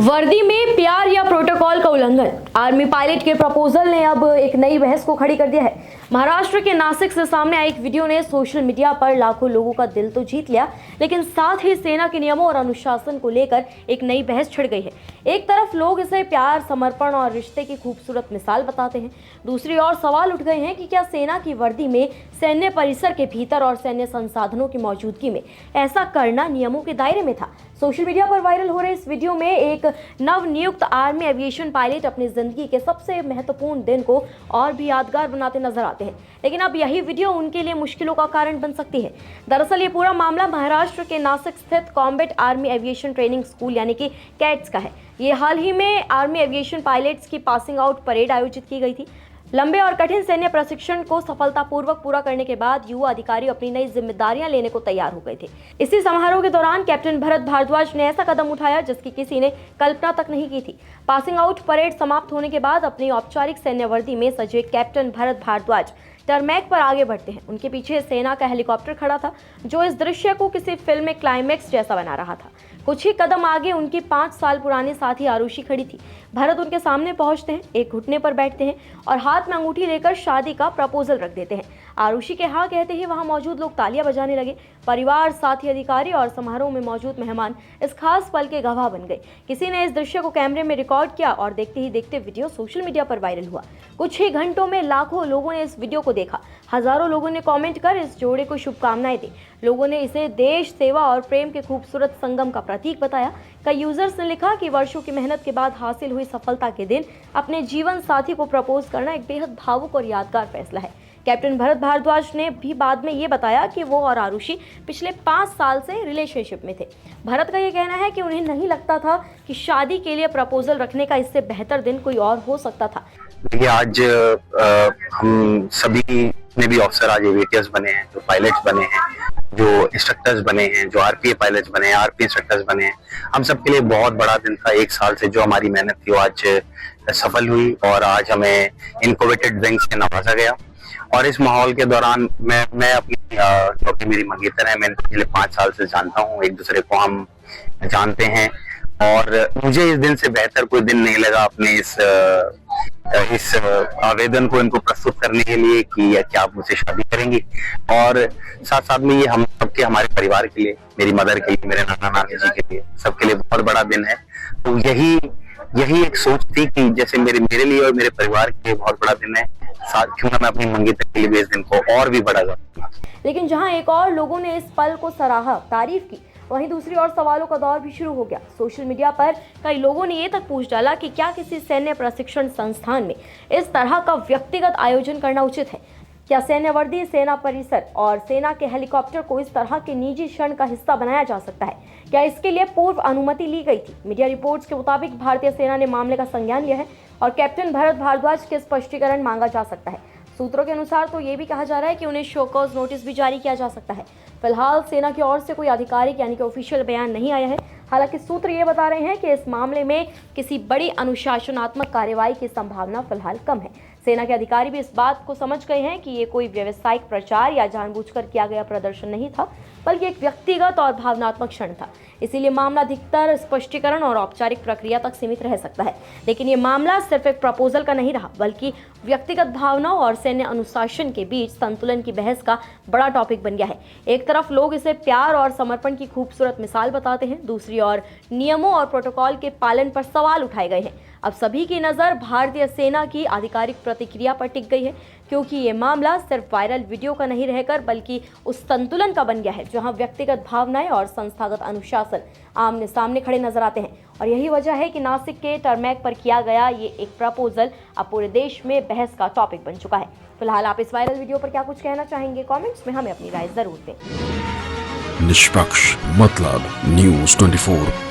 वर्दी में प्यार या प्रोटोकॉल का उल्लंघन, आर्मी पायलट के प्रपोजल ने अब एक नई बहस को खड़ी कर दिया है। महाराष्ट्र के नासिक से सामने आई एक वीडियो ने सोशल मीडिया पर लाखों लोगों का दिल तो जीत लिया, लेकिन साथ ही सेना के नियमों और अनुशासन को लेकर एक नई बहस छिड़ गई है। एक तरफ लोग इसे प्यार, समर्पण और रिश्ते की खूबसूरत मिसाल बताते हैं, दूसरी ओर सवाल उठ गए हैं कि क्या सेना की वर्दी में, सैन्य परिसर के भीतर और सैन्य संसाधनों की मौजूदगी में ऐसा करना नियमों के दायरे में था। सोशल मीडिया पर वायरल हो रहे इस वीडियो में एक नवनियुक्त आर्मी एविएशन पायलट अपनी जिंदगी के सबसे महत्वपूर्ण दिन को और भी यादगार बनाते नजर आते हैं, लेकिन अब यही वीडियो उनके लिए मुश्किलों का कारण बन सकती है। दरअसल ये पूरा मामला महाराष्ट्र के नासिक स्थित combat army aviation training school यानी कि कैट्स का है। ये हाल ही में आर्मी एविएशन पायलट्स की पासिंग आउट परेड आयोजित की गई थी। लंबे और कठिन सैन्य प्रशिक्षण को सफलतापूर्वक पूरा करने के बाद युवा अधिकारी अपनी नई जिम्मेदारियां लेने को तैयार हो गए थे। इसी समारोह के दौरान कैप्टन भरत भारद्वाज ने ऐसा कदम उठाया जिसकी किसी ने कल्पना तक नहीं की थी। पासिंग आउट परेड समाप्त होने के बाद अपनी औपचारिक सैन्य वर्दी में सजे कैप्टन भरत भारद्वाज टरमैक पर आगे बढ़ते हैं। उनके पीछे सेना का हेलीकॉप्टर खड़ा था, जो इस दृश्य को किसी फिल्म में क्लाइमैक्स जैसा बना रहा था। कुछ ही कदम आगे उनकी 5 साल पुरानी साथी आरुषि खड़ी थी। भरत उनके सामने पहुंचते हैं, एक घुटने पर बैठते हैं और हाथ में अंगूठी लेकर शादी का प्रपोजल रख देते हैं। आरुषि के हाँ कहते ही वहां मौजूद लोग तालियां बजाने लगे। परिवार, साथी, अधिकारी और समारोह में मौजूद मेहमान इस खास पल के गवाह बन गए। किसी ने इस दृश्य को कैमरे में रिकॉर्ड किया और देखते ही देखते वीडियो सोशल मीडिया पर वायरल हुआ। कुछ ही घंटों में लाखों लोगों ने इस वीडियो को देखा। हजारों लोगों ने कमेंट कर इस जोड़े को शुभकामनाएं दी। लोगों ने इसे देश, सेवा और प्रेम के खूबसूरत संगम का प्रतीक बताया। कई यूजर्स ने लिखा कि वर्षों की मेहनत के बाद हासिल हुई सफलता के दिन अपने जीवन साथी को प्रपोज करना एक बेहद भावुक और यादगार फैसला है। कैप्टन भरत भारद्वाज ने भी बाद में ये बताया कि वो और आरुषि पिछले 5 साल से रिलेशनशिप में थे। भरत का ये कहना है कि उन्हें नहीं लगता था कि शादी के लिए प्रपोजल रखने का इससे बेहतर दिन कोई और हो सकता था। देखिए, आज हम सभी ने भी ऑफिसर आज एविएटर्स बने हैं, जो पायलट्स बने हैं, जो इंस्ट्रक्टर्स बने हैं, जो आरपीए पायलट्स बने हैं, आरपी इंस्ट्रक्टर्स बने हैं। हम सबके लिए बहुत बड़ा दिन था। 1 साल से जो हमारी मेहनत थी वो आज सफल हुई और आज हमें इन कोवेटेड रैंक से नवाजा गया। और इस माहौल के दौरान मैं अपनी क्योंकि मेरी मंगेतर है, मैं इनको पिछले 5 साल से जानता हूँ, एक दूसरे को हम जानते हैं और मुझे इस दिन से बेहतर कोई दिन नहीं लगा अपने इस आवेदन को इनको प्रस्तुत करने के लिए कि क्या आप मुझसे शादी करेंगी। और साथ साथ में ये हम सबके, हमारे परिवार के लिए, मेरी मदर के लिए, मेरे नाना नानी जी के लिए, सबके लिए बहुत बड़ा दिन है। तो यही एक सोच थी कि जैसे मेरे लिए और मेरे परिवार के लिए बहुत बड़ा दिन है, साथ क्यों ना मैं अपनी मंगेतर के लिए भी इस दिन को और भी बड़ा करूं। लेकिन जहां एक और लोगों ने इस पल को सराहा, तारीफ की, वहीं दूसरी ओर सवालों का दौर भी शुरू हो गया। सोशल मीडिया पर कई लोगों ने ये तक पूछ डाला कि क्या किसी सैन्य प्रशिक्षण संस्थान में इस तरह का व्यक्तिगत आयोजन करना उचित है। क्या सैन्य वर्दी, सेना परिसर और सेना के हेलीकॉप्टर को इस तरह के निजी क्षण का हिस्सा बनाया जा सकता है? क्या इसके लिए पूर्व अनुमति ली गई थी? मीडिया रिपोर्ट्स के मुताबिक भारतीय सेना ने मामले का संज्ञान लिया है और कैप्टन भरत भारद्वाज के स्पष्टीकरण मांगा जा सकता है। सूत्रों के अनुसार तो ये भी कहा जा रहा है कि उन्हें शो कॉज नोटिस भी जारी किया जा सकता है। फिलहाल सेना की ओर से कोई आधिकारिक यानी कि ऑफिशियल बयान नहीं आया है। हालांकि सूत्र ये बता रहे हैं कि इस मामले में किसी बड़ी अनुशासनात्मक कार्रवाई की संभावना फिलहाल कम है। सेना के अधिकारी भी इस बात को समझ गए हैं कि ये कोई व्यावसायिक प्रचार या जानबूझकर किया गया प्रदर्शन नहीं था, बल्कि एक व्यक्तिगत और भावनात्मक क्षण था। इसीलिए मामला अधिकतर स्पष्टीकरण और औपचारिक प्रक्रिया तक सीमित रह सकता है। लेकिन ये मामला सिर्फ एक प्रपोजल का नहीं रहा, बल्कि व्यक्तिगत भावनाओं और सैन्य अनुशासन के बीच संतुलन की बहस का बड़ा टॉपिक बन गया है। एक तरफ लोग इसे प्यार और समर्पण की खूबसूरत मिसाल बताते हैं, दूसरी ओर नियमों और प्रोटोकॉल के पालन पर सवाल उठाए गए हैं। अब सभी की नज़र भारतीय सेना की आधिकारिक प्रतिक्रिया पर टिक गई है, क्योंकि ये मामला सिर्फ वायरल वीडियो का नहीं रहकर बल्कि उस संतुलन का बन गया है जहां व्यक्तिगत भावनाएं और संस्थागत अनुशासन आमने सामने खड़े नजर आते हैं। और यही वजह है कि नासिक के टरमैक पर किया गया ये एक प्रपोजल अब पूरे देश में बहस का टॉपिक बन चुका है। फिलहाल आप इस वायरल वीडियो पर क्या कुछ कहना चाहेंगे? कॉमेंट्स में हमें अपनी राय जरूर दें। निष्पक्ष मतलब न्यूज़ 24।